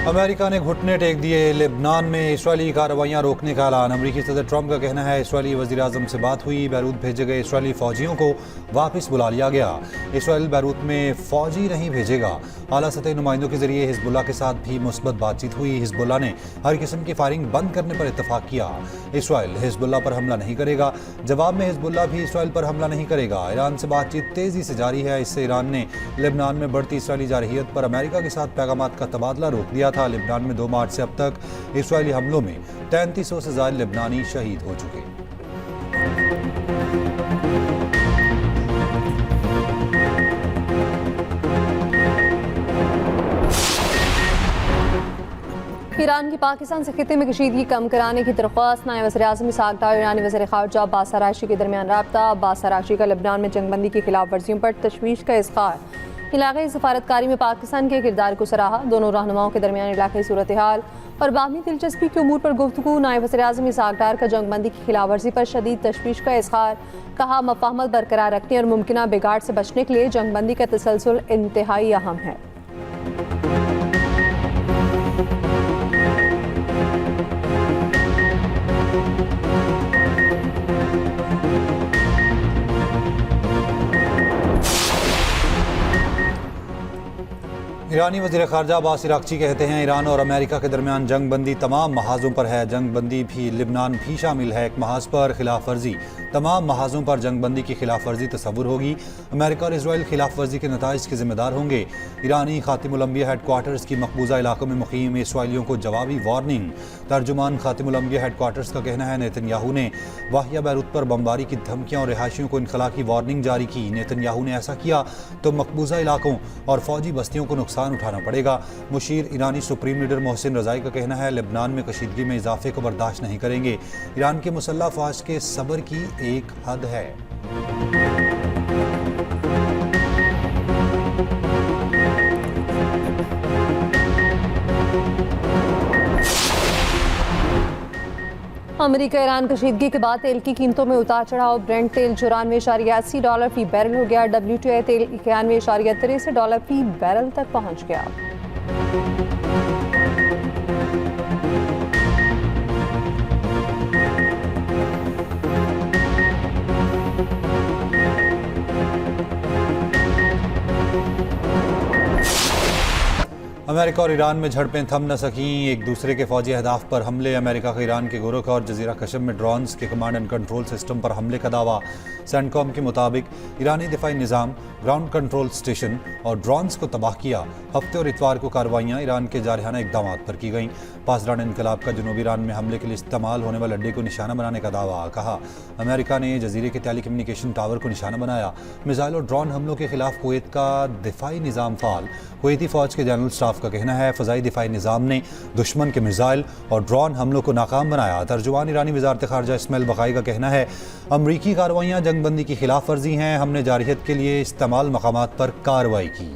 America ने घुटने take दिए। लेबनान में इसराइली कार्रवाइयाँ रोकने का ऐलान। अमेरिकी सदर ट्रंप का कहना है इसराइली वज़ीर आज़म से बात हुई, बैरूत भेजे गए इसराइली फ़ौजियों को वापस बुला लिया गया। इसराइल बैरूत में फ़ौजी नहीं भेजेगा। आला सतही नुमाइंदों के जरिए हिजबुल्लाह के साथ भी मुस्बत बातचीत हुई। हिजबुल्लाह ने हर किस्म की फायरिंग बंद करने पर इत्तफाक किया। इसराइल हिजबुल्लाह पर हमला नहीं करेगा। जवाब में हिजबुल्लाह भी इसराइल पर हमला नहीं करेगा। ईरान से बातचीत तेज़ी से जारी है। इससे ईरान ने लेबनान में बढ़ती इसराइली जारहियत पर अमेरिका के साथ पैगामात का तबादला रोक दिया था। लेबनान में 2 मार्च से अब तक इसराइली हमलों में 3300 से ज़ायद लेबनानी शहीद हो चुके। ईरान की पाकिस्तान से खिते में कशीदगी कम कराने की दरख्वास्त। नायब वज़ीर-ए-आज़म इसहाक डार ईरानी वज़ीर ख़ारजा अब्बास अराग़ची के दरमियान रब्ता। अब्बास अराग़ची का लेबनान में जंगबंदी की खिलाफ वर्जियों पर तशवीश का इज़हार। इलाक़ाई सफारतकारी में पाकिस्तान के किरदार को सराहा। दोनों रहनुमाओं के दरमियान इलाक़ाई सूरत हाल और बाहमी दिलचस्पी के उमूर पर गुफ्तगू। नायब वज़ीर-ए-आज़म इसहाक डार का जंगबंदी की खिलाफ वर्जी पर शदीद तशवीश का इज़हार। कहा, मफ़ाहमत बरकरार रखने और मुमकिन बिगाड़ से बचने के लिए जंगबंदी का तसलसल इंतहाई अहम है। ईरानी वज़ीर ख़ारजा अब्बास अराग़ची कहते हैं ईरान और अमेरिका के दरमियान जंग बंदी तमाम महाजों पर है। जंग बंदी भी लेबनान भी शामिल है। एक महाज पर खिलाफ वर्जी तमाम महाजों पर जंग बंदी की खिलाफ वर्जी तस्वुर होगी। अमेरिका और इसराइल खिलाफ वर्जी के नताइज के जिम्मेदार होंगे। ईरानी खातिमुल अंबिया हेडक्वार्टर्स की मकबूजा इलाकों में मुक़ीम इसराइलियों को जवाबी वार्निंग। तर्जुमान खातिमुल अंबिया हेडक्वार्टर्स का कहना है नेतन्याहू ने वाहिया बैरूत पर बमबारी की धमकियाँ और रिहायशियों को इनखला की वार्निंग जारी की। नेतन्याहू ने ऐसा किया तो मकबूजा इलाकों और फौजी बस्तियों को नुकसान उठाना पड़ेगा। मुशीर ईरानी सुप्रीम लीडर मोहसिन रज़ाई का कहना है लेबनान में कशीदगी में इजाफे को बर्दाश्त नहीं करेंगे। ईरान के मुसल्लह अफ़वाज के सब्र की एक हद है। अमेरिका ईरान कशीदगी के बाद तेल की कीमतों में उतार चढ़ाव। ब्रेंट तेल $94.80 फी बैरल हो गया। WTI तेल $91.63 फी बैरल तक पहुंच गया। अमेरिका और ईरान में झड़पें थम न सकीं। एक दूसरे के फौजी अहदाफ पर हमले। अमेरिका का ईरान के गोरख और जजीरा कशम में ड्रोन्स के कमांड एंड कंट्रोल सिस्टम पर हमले का दावा। सेंटकॉम के मुताबिक ईरानी दिफाई निज़ाम ग्राउंड कंट्रोल स्टेशन और ड्रोन्स को तबाह किया। हफ्ते और इतवार को कार्रवाइयाँ ईरान के जारहाना इकदाम पर की गईं। पासदान इनकलाब का जनूबी ईरान में हमले के लिए इस्तेमाल होने वाले अड्डे को निशाना बनाने का दावा। कहा, अमेरिका ने जजीरे के टेली कम्युनिकेशन टावर को निशाना बनाया। मिसाइल और ड्रोन हमलों के खिलाफ कुवैत का दिफाई निज़ाम फाल। कुवैती फ़ौज के जनरल स्टाफ का कहना है फ़ज़ाई दिफाई निज़ाम ने दुश्मन के मिसाइल और ड्रोन हमलों को नाकाम बनाया। तर्जुमान ईरानी वज़ारत ख़ारजा इस्माइल बक़ाई का कहना है अमरीकी कार्रवाइयाँ जंगबंदी की खिलाफ वर्जी हैं। हमने जारहियत के लिए इस्तेमाल मकामात पर कार्रवाई की।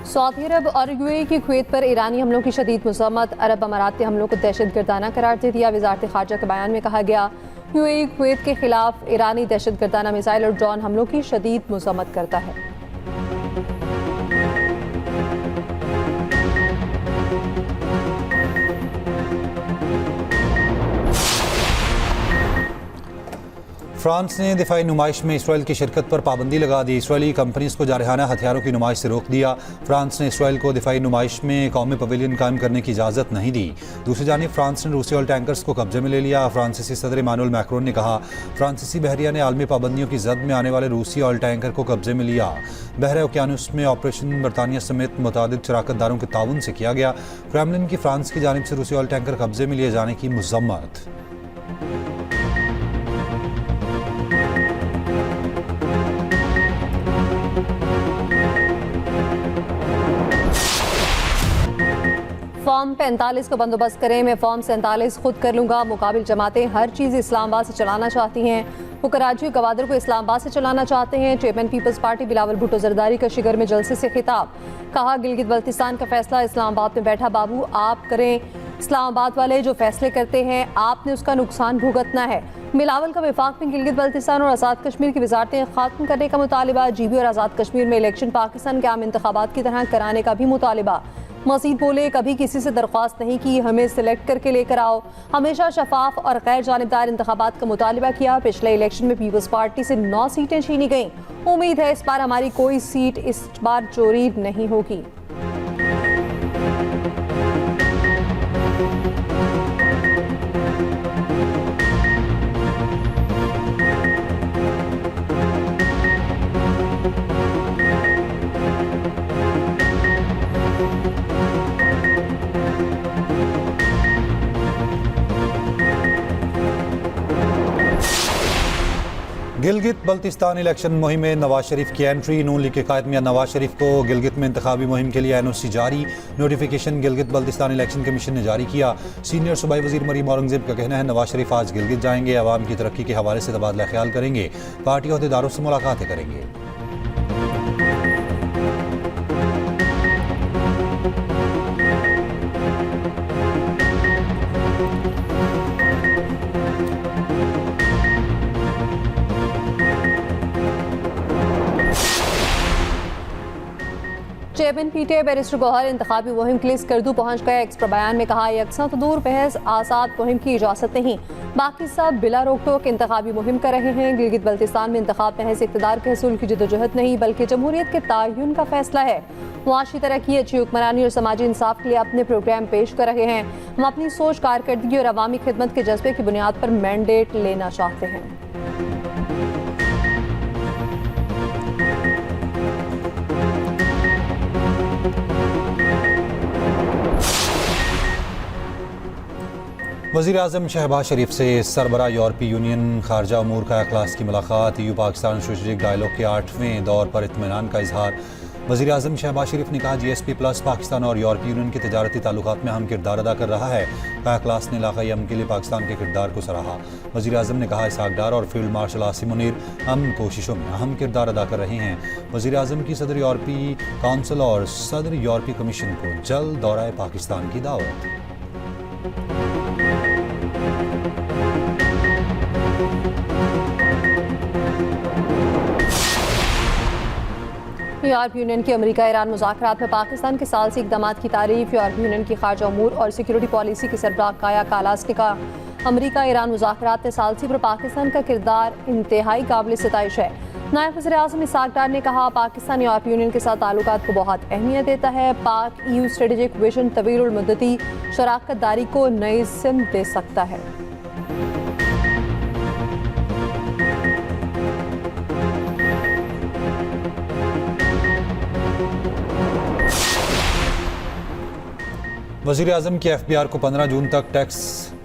सऊदी अरब और UAE की कुवैत पर ईरानी हमलों की शदीद मज़म्मत। अरब अमारात के हमलों को दहशतगर्दाना करार दे दिया। वज़ारत ख़ारजा के बयान में कहा गया UAE कुवैत के खिलाफ ईरानी दहशतगर्दाना मिसाइल और ड्रोन हमलों की शदीद मज़म्मत करता है। फ्रांस ने दिफाई नुमाइश में इसराइल की शिरकत पर पाबंदी लगा दी। इसराइली कंपनीज को जारहाना हथियारों की नुमाइश से रोक दिया। फ्रांस ने इसराइल को दिफाई नुमाइश में कौमी पवेलियन कायम करने की इजाज़त नहीं दी। दूसरी जानिब फ्रांस ने रूसी ऑयल टैंकर्स को कब्जे में ले लिया। फ्रांसीसी सदर इमानुएल मैक्रोन ने कहा फ्रांसीसी बहरिया ने आलमी पाबंदियों की जद में आने वाले रूसी ऑयल टैंकर को कब्जे में लिया। बहरा ओकियानुस में ऑपरेशन बरतानिया समेत मुतादिद शराकतदारों के ताउन से किया गया। क्रेमलिन की फ्रांस की जानिब से रूसी ऑयल टैंकर कब्जे में लिए जाने की मज़म्मत। फॉर्म 45 का बंदोबस्त करें। मैं फॉर्म 47 खुद कर लूँगा। मुकाबिल जमातें हर चीज़ इस्लामाबाद से चलाना चाहती हैं। वो कराची और गवादर को इस्लामाबाद से चलाना चाहते हैं। Chairman peoples party Bilawal Bhutto Zardari का शिगर में जलसे से खिताब, कहा गिलगित बल्तिस्तान का फैसला इस्लामाबाद में बैठा बाबू आप करें, इस्लामाबाद वाले जो फैसले करते हैं आपने उसका नुकसान भुगतना है। बिलावल का वफाक में गिलगित बल्तिस्तान और आज़ाद कश्मीर की वजारतें खत्म करने का मुतालिबा, GB और आज़ाद कश्मीर में इलेक्शन पाकिस्तान के आम इंतखाबात की तरह कराने का भी मुतालिबा। मजीद बोले कभी किसी से दरख्वास्त नहीं की, हमें सिलेक्ट करके लेकर आओ, हमेशा शफाफ और गैर जानिबदार इंतखाबात का मुतालिबा किया। पिछले इलेक्शन में पीपल्स पार्टी से 9 सीटें छीनी गईं, उम्मीद है इस बार हमारी कोई सीट इस बार चोरी नहीं होगी। गिलगित बल्तिस्तान इलेक्शन मुहिम में नवाज शरीफ की एंट्री। नून लीग के कायद मियां नवाज शरीफ को गिलगित में इंतखाबी मुहिम के लिए NOC जारी। Notification Gilgit Baltistan election commission ने जारी किया। सीनियर सूबाई वजीर मरीम औरंगजेब का कहना है नवाज शरीफ आज गिलगित जाएंगे, अवाम की तरक्की के हवाले से तबादला ख्याल करेंगे, पार्टी अहदेदारों से मुलाकातें करेंगे। चेयरमैन PTI बैरिस्टर गौहर इंतखाबी मुहिम के लिए स्कर्दू पहुंच गए। एक्स्ट्रा बयान में कहा यकसा तो दूर बहस आज़ाद मुहिम की इजाज़त नहीं, बाकी सब बिला रोक टोक इंतखाबी मुहिम कर रहे हैं। गिलगित बल्तिस्तान में इंतखाब महज इक़्तिदार के हसूल की जदोजहद नहीं बल्कि जमहूरियत के तायुन का फैसला है। मुआशी तरक्की, अच्छी हुक्मरानी और समाजी इंसाफ के लिए अपने प्रोग्राम पेश कर रहे हैं। हम अपनी सोच, कारकर्दगी और अवामी खिदमत के जज्बे की बुनियाद पर मैंडेट लेना चाहते हैं। वज़ीर आज़म शहबाज शरीफ से सरबरा यूरोपीय यूनियन खारजा अमूर का अजलास की मुलाकात। EU पाकिस्तान स्ट्रेटेजिक डायलॉग के 8वें दौर पर इत्मीनान का इजहार। वज़ीर आज़म शहबाज शरीफ ने कहा GSP+ पाकिस्तान और यूरोपीय यूनियन के तजारती ताल्लुकात में अहम किरदार अदा कर रहा है। का अजलास ने इलाक़ाई अमन के लिए पाकिस्तान के किरदार को सराहा। वज़ीर आज़म ने कहा इसहाक डार और फील्ड मार्शल आसिम मुनीर अमन कोशिशों में अहम किरदार अदा कर रहे हैं। वज़ीर आज़म की सदर यूरोपीय काउंसिल और सदर यूरोपीय कमीशन को जल्द दौरा पाकिस्तान की दावत। यूरोपीय यूनियन की अमेरिका ईरान मुज़ाकरात में पाकिस्तान के सालसी इक़दाम की तारीफ। यूरोपीय यूनियन की खारजा अमूर और सिक्योरिटी पॉलिसी की सरबराह काया कालास ने कहा अमेरिका ईरान मुज़ाकरात में सालसी पर पाकिस्तान का किरदार इंतहाई काबिल सिताइश है। नायब वज़ीर आज़म इसहाक डार ने कहा पाकिस्तान यूरोपीय यूनियन के साथ ताल्लुकात को बहुत अहमियत देता है। पाक EU स्ट्रेटेजिक विजन तवील मुद्दती शराकत दारी को नई सिमत दे सकता है। वज़ीर आज़म की FBR को 15 जून तक टैक्स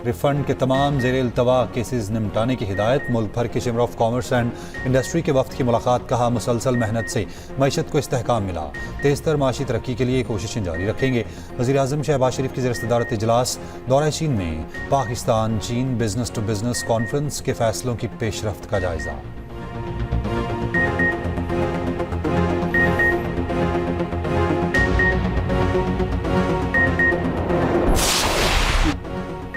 रिफंड के तमाम ज़ेर इल्तवा केसेस निपटाने की हिदायत। मुल्क भर के chamber of commerce and industry के वफ्द की मुलाकात। कहा मुसलसल मेहनत से मईशत को इस्तेहकाम मिला, तेज़तर माशी तरक्की के लिए कोशिशें जारी रखेंगे। वज़ीर आज़म शहबाज शरीफ की ज़ेर सदारत इजलास दौरा चीन में पाकिस्तान चीन बिजनेस टू बिजनेस कॉन्फ्रेंस के फैसलों की पेशरफ्त का जायज़ा।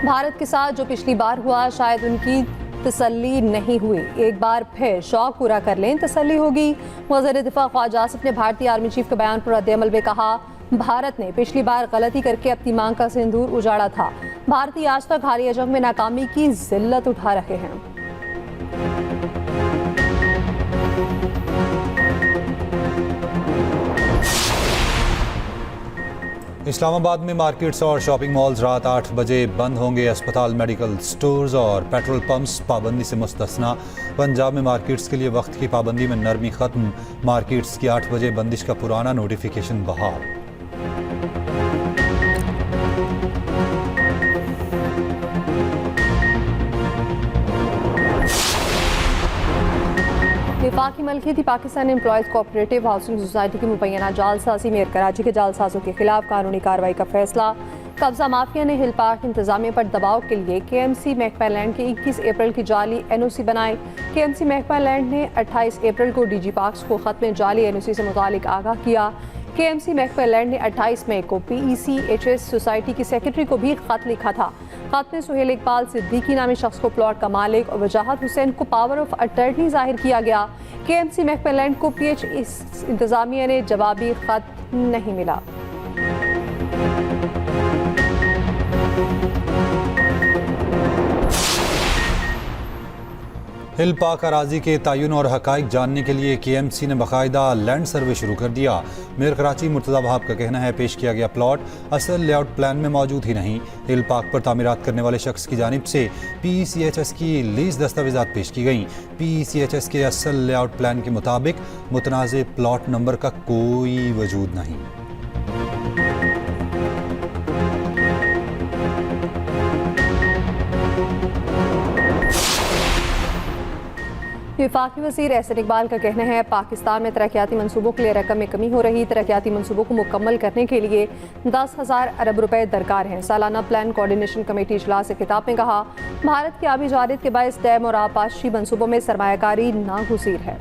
भारत के साथ जो पिछली बार हुआ शायद उनकी तसल्ली नहीं हुई, एक बार फिर शौक पूरा कर लें तसल्ली होगी। वज़ीर दिफा ख्वाजा आसिफ ने भारतीय आर्मी चीफ के बयान पर रद्द-ए-अमल में कहा भारत ने पिछली बार गलती करके अपनी मांग का सिंदूर उजाड़ा था, भारतीय आज तक हालिया जंग में नाकामी की जिल्लत उठा रहे हैं। इस्लामाबाद में मार्केट्स और शॉपिंग मॉल्स रात 8 बजे बंद होंगे। अस्पताल, मेडिकल स्टोर्स और पेट्रोल पंप्स पाबंदी से मुस्तस्ना। पंजाब में मार्केट्स के लिए वक्त की पाबंदी में नरमी खत्म। मार्केट्स की 8 बजे बंदिश का पुराना नोटिफिकेशन बहाल। वफाकी मलकियती Pakistan employees cooperative housing society की मुबैना जालसाजी में कराची के जालसाजों के खिलाफ कानूनी कार्रवाई का फैसला। कब्जा माफिया ने हिल पार्क इंतजामिया पर दबाव के लिए KMC महकमा लैंड के 21 अप्रैल की जाली NOC बनाई। KMC महकमा लैंड ने 28 अप्रैल को DG पार्क्स को खत में जाली NOC से मुतालिक आगाह किया। KMC महकमा लैंड ने 28 मई को PECHS सोसाइटी की सेक्रेटरी को भी खत लिखा था। खत में सुहेल इकबाल सिद्दीकी नामी शख्स को प्लॉट का मालिक और वजाहत हुसैन को पावर ऑफ अटर्नी जाहिर किया गया। KMC महकमा लैंड को PH इंतजामिया ने जवाबी खत नहीं मिला। हिल पार्क अराजी के तयन और हकाइक जानने के लिए KMC ने बाकायदा लैंड सर्वे शुरू कर दिया। मेयर कराची मुर्तज़ा वहाब का कहना है पेश किया गया प्लॉट असल लेआउट प्लान में मौजूद ही नहीं। हिल पार्क पर तामीरात करने वाले शख्स की जानिब से PECHS की लीज दस्तावेजात पेश की गई। PECHS के असल लेआउट प्लान के मुताबिक मुतनाज़ प्लॉट नंबर का कोई वजूद नहीं। वफाकी वज़ीर एहसन इकबाल का कहना है पाकिस्तान में तरक्याती मनसूबों के लिए रकम में कमी हो रही। तरक्याती मनसूबों को मुकम्मल करने के लिए 10,000 अरब रुपए दरकार हैं। सालाना प्लान कोऑर्डिनेशन कमेटी इजलास से खिताब में कहा भारत की आबी जारियत के बायस डैम और आबपाशी मनसूबों में सरमायाकारी नागुज़ीर है।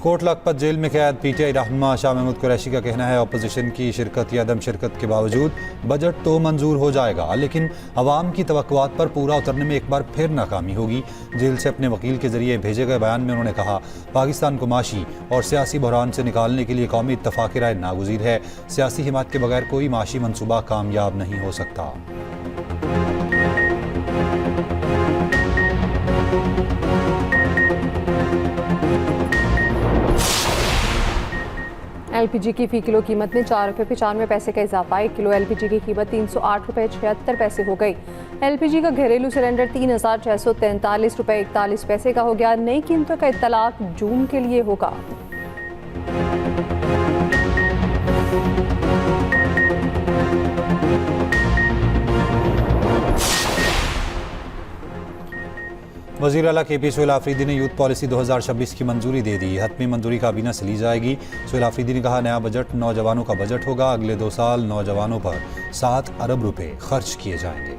कोट लखपत जेल में कैद PTI रहनुमा शाह महमूद कुरैशी का कहना है अपोजिशन की शिरकत या अदम शिरकत के बावजूद बजट तो मंजूर हो जाएगा, लेकिन अवाम की तवक्कुआत पर पूरा उतरने में एक बार फिर नाकामी होगी। जेल से अपने वकील के जरिए भेजे गए बयान में उन्होंने कहा पाकिस्तान को माशी और सियासी बहरान से निकालने के लिए कौमी इत्तफाक राय नागुज़ीर है। सियासी हिमायत के बगैर कोई माशी मनसूबा कामयाब नहीं हो सकता। LPG की फ़ी किलो कीमत में 4 रुपये 95 पैसे का इजाफा। 1 किलो LPG की कीमत 308 रुपये 76 पैसे हो गई। LPG का घरेलू सिलेंडर 3,643 रुपये 41 पैसे का हो गया। नई कीमतों का इत्तलाक जून के लिए होगा। वज़ीर आला KP सुहेल आफरीदी ने यूथ पॉलिसी 2026 की मंजूरी दे दी। हतमी मंजूरी काबीना से ली जाएगी। सुहेल आफरीदी ने कहा नया बजट नौजवानों का बजट होगा। अगले 2 साल नौजवानों पर 7 अरब रुपए खर्च किए जाएंगे।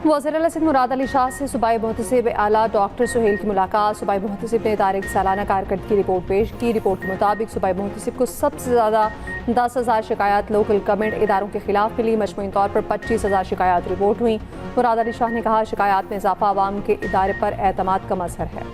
वज़ीर आला सिंध मुराद अली शाह से सूबाई मुहतसिब आला डॉक्टर सुहेल की मुलाकात। सूबाई मुहतसिब ने तारीख सालाना कारकर्दगी रिपोर्ट पेश की। रिपोर्ट के मुताबिक सूबाई मुहतसिब को सबसे ज़्यादा 10,000 शिकायत लोकल गवर्नमेंट इदारों के खिलाफ मिली। मजमूई तौर पर 25,000 शिकायत रिपोर्ट हुई। मुराद अली शाह ने कहा शिकायत में इजाफा आवाम के इदारे पर एतमाद का मजहर है।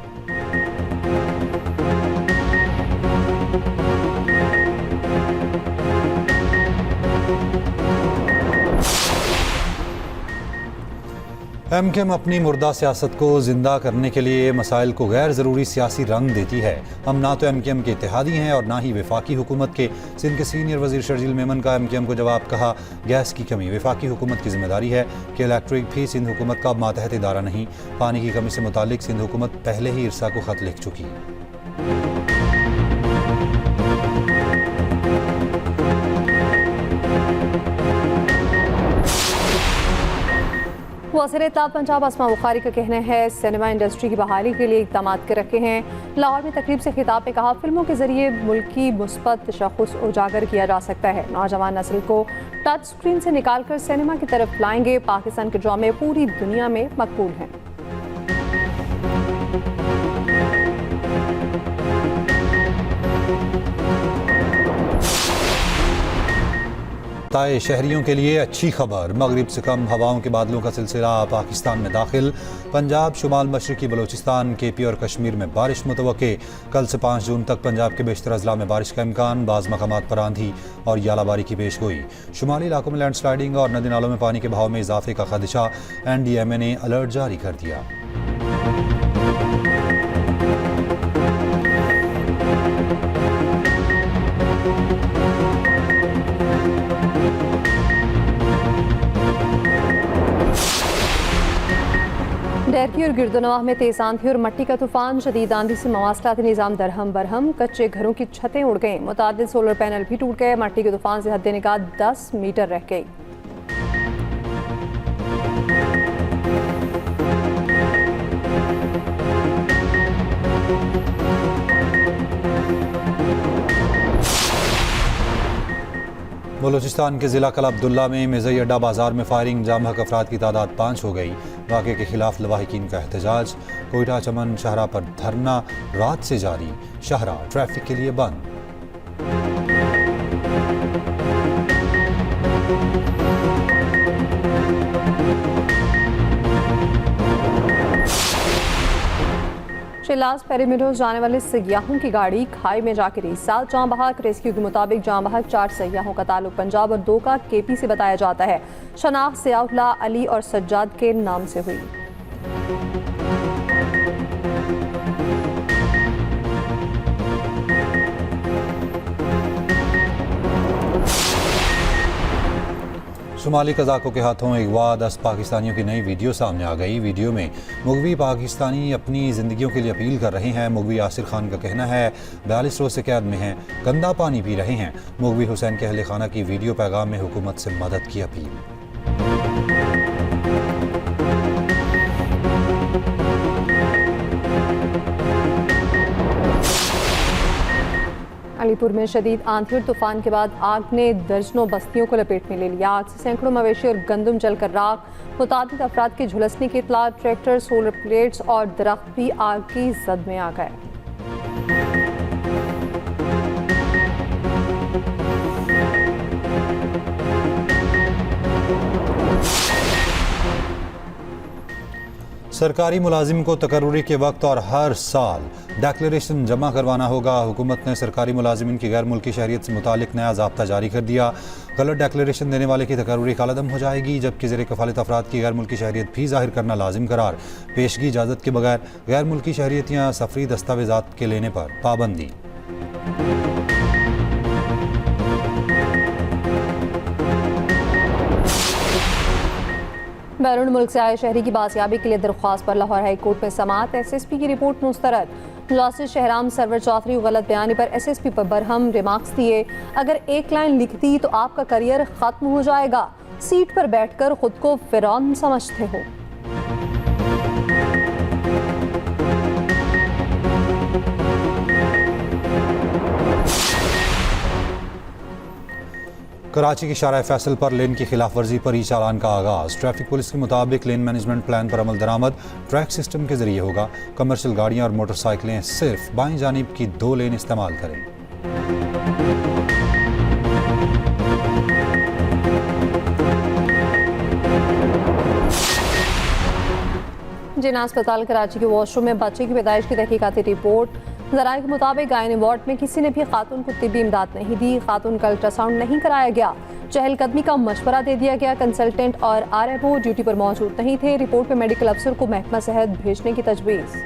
MKM अपनी मुर्दा सियासत को जिंदा करने के लिए मसाइल को गैर ज़रूरी सियासी रंग देती है। हम ना तो MKM के इत्तेहादी हैं और ना ही वफाकी हुकूमत के। सिंध के सीनियर वज़ीर शर्जील मेमन का MKM को जवाब कहा गैस की कमी वफाकी हुकूमत की जिम्मेदारी है कि इलेक्ट्रिक भी सिंध हुकूमत का मातहत इदारा नहीं। पानी की कमी से मुतालिक सिंध हुकूमत पहले ही इरसा को ख़त लिख चुकी है। वज़ीर इत्तलात पंजाब अस्मा बुखारी का कहना है सिनेमा इंडस्ट्री की बहाली के लिए इक़दाम कर रखे हैं। लाहौर में तकरीब से खिताब में कहा फिल्मों के जरिए मुल्क की मुस्बत तशख़्ख़ुस उजागर किया जा सकता है। नौजवान नस्ल को टच स्क्रीन से निकाल कर सिनेमा की तरफ लाएंगे। पाकिस्तान के ड्रामे पूरी दुनिया में मकबूल हैं। शहरियों के लिए अच्छी खबर। मगरिब से कम हवाओं के बादलों का सिलसिला पाकिस्तान में दाखिल। पंजाब, शुमाल मशरकी बलूचिस्तान, KP और कश्मीर में बारिश मुतवक्के। कल से 5 जून तक पंजाब के बेशतर अजला में बारिश का इम्कान। बाज़ मकामात पर आंधी और यालाबारी की पेशगोई। शुमाली इलाकों में लैंडस्लाइडिंग और नदी नालों में पानी के बहाव में इजाफे का खदशा। NDMA ने अलर्ट जारी कर दिया। डर की और गिरदोनवाह में तेज आंधी और मट्टी का तूफान, शदीद आंधी से मवासलाती निज़ाम दरहम बरहम, कच्चे घरों की छतें उड़ गईं, मुतादिद सोलर पैनल भी टूट गए। मट्टी के तूफान से हद निगाह 10 मीटर रह गई। बलूचिस्तान के ज़िला कल अब्दुल्ला में मिज़ई अड्डा बाजार में फायरिंग, जाम हक अफराद की तादाद 5 हो गई। वाक़े के खिलाफ लवाहिकीन का एहतजाज। कोयटा चमन शाहरा पर धरना रात से जारी, शाहरा ट्रैफिक के लिए बंद। शिलास पेरीमीटर्स जाने वाले सयाहों की गाड़ी खाई में जा गिरी। 7 जाम बहक। रेस्क्यू के मुताबिक जाम बहक 4 सयाहों का ताल्लुक पंजाब और 2 का केपी से बताया जाता है। शनाख्त सियाउल्ला, अली और सज्जाद के नाम से हुई। शुमाली कज़ाकों के हाथों अगवा 10 पाकिस्तानियों की नई वीडियो सामने आ गई। वीडियो में मुगवी पाकिस्तानी अपनी ज़िंदगियों के लिए अपील कर रहे हैं। मुगवी यासिर खान का कहना है 42 रोज़ से कैद में हैं, गंदा पानी पी रहे हैं। मुगवी हुसैन के अहल खाना की वीडियो पैगाम में हुकूमत से मदद की अपील। अलीपुर में शदीद आंधी और तूफान के बाद आग ने दर्जनों बस्तियों को लपेट में ले लिया। आग से सैकड़ों मवेशी और गंदम जलकर राख, मुतादिद अफराद के झुलसने की इत्तला। ट्रैक्टर, सोलर प्लेट्स और दरख्त भी आग की जद में आ गए। सरकारी मुलाजिम को तकर्रुरी के वक्त और हर साल डिक्लेरेशन जमा करवाना होगा। हुकूमत ने सरकारी मुलाजिमिन की गैर मुल्की शहरियत से मुतालिक नया ज़ाब्ता जारी कर दिया। गलत डिक्लेरेशन देने वाले की तकर्रुरी कालअदम हो जाएगी, जबकि ज़ेर कफ़ालत अफराद की गैर मुल्की शहरियत भी ज़ाहिर करना लाजिम करार। पेशगी इजाज़त के बगैर गैर मुल्की शहरियत या सफरी दस्तावेज़ात के लेने पर पाबंदी। बैरून मुल्क से आए शहरी की बासियाबी के लिए दरख्वास्त पर लाहौर हाई कोर्ट में समाअत। SSP की रिपोर्ट मुस्तरद। मुलाजिम शहराम सरवर चौधरी गलत बयानी पर SSP पर बरहम रिमार्क्स दिए। अगर एक लाइन लिख दी तो आपका करियर खत्म हो जाएगा। सीट पर बैठकर खुद को फिरौन समझते हो। कराची की शारा फैसल पर लेन की खिलाफ वर्जी पर ई चालान का आगाज़। ट्रैफिक पुलिस के मुताबिक लेन मैनेजमेंट प्लान पर अमल दरामद ट्रैक सिस्टम के जरिए होगा। कमर्शियल गाड़ियां और मोटरसाइकिलें सिर्फ बाईं जानिब की 2 लेन इस्तेमाल करें। जिना अस्पताल कराची के वॉशरूम में बच्चे की पैदाइश की तहकीकाती रिपोर्ट। ज़राए के मुताबिक गायनी वार्ड में किसी ने भी खातून को तिब्बी इमदाद नहीं दी। खातून का अल्ट्रासाउंड नहीं कराया गया। चहलकदमी का मशवरा दे दिया गया। कंसल्टेंट और RMO ड्यूटी पर मौजूद नहीं थे। रिपोर्ट में मेडिकल अफसर को महकमा सेहत भेजने की तजवीज़।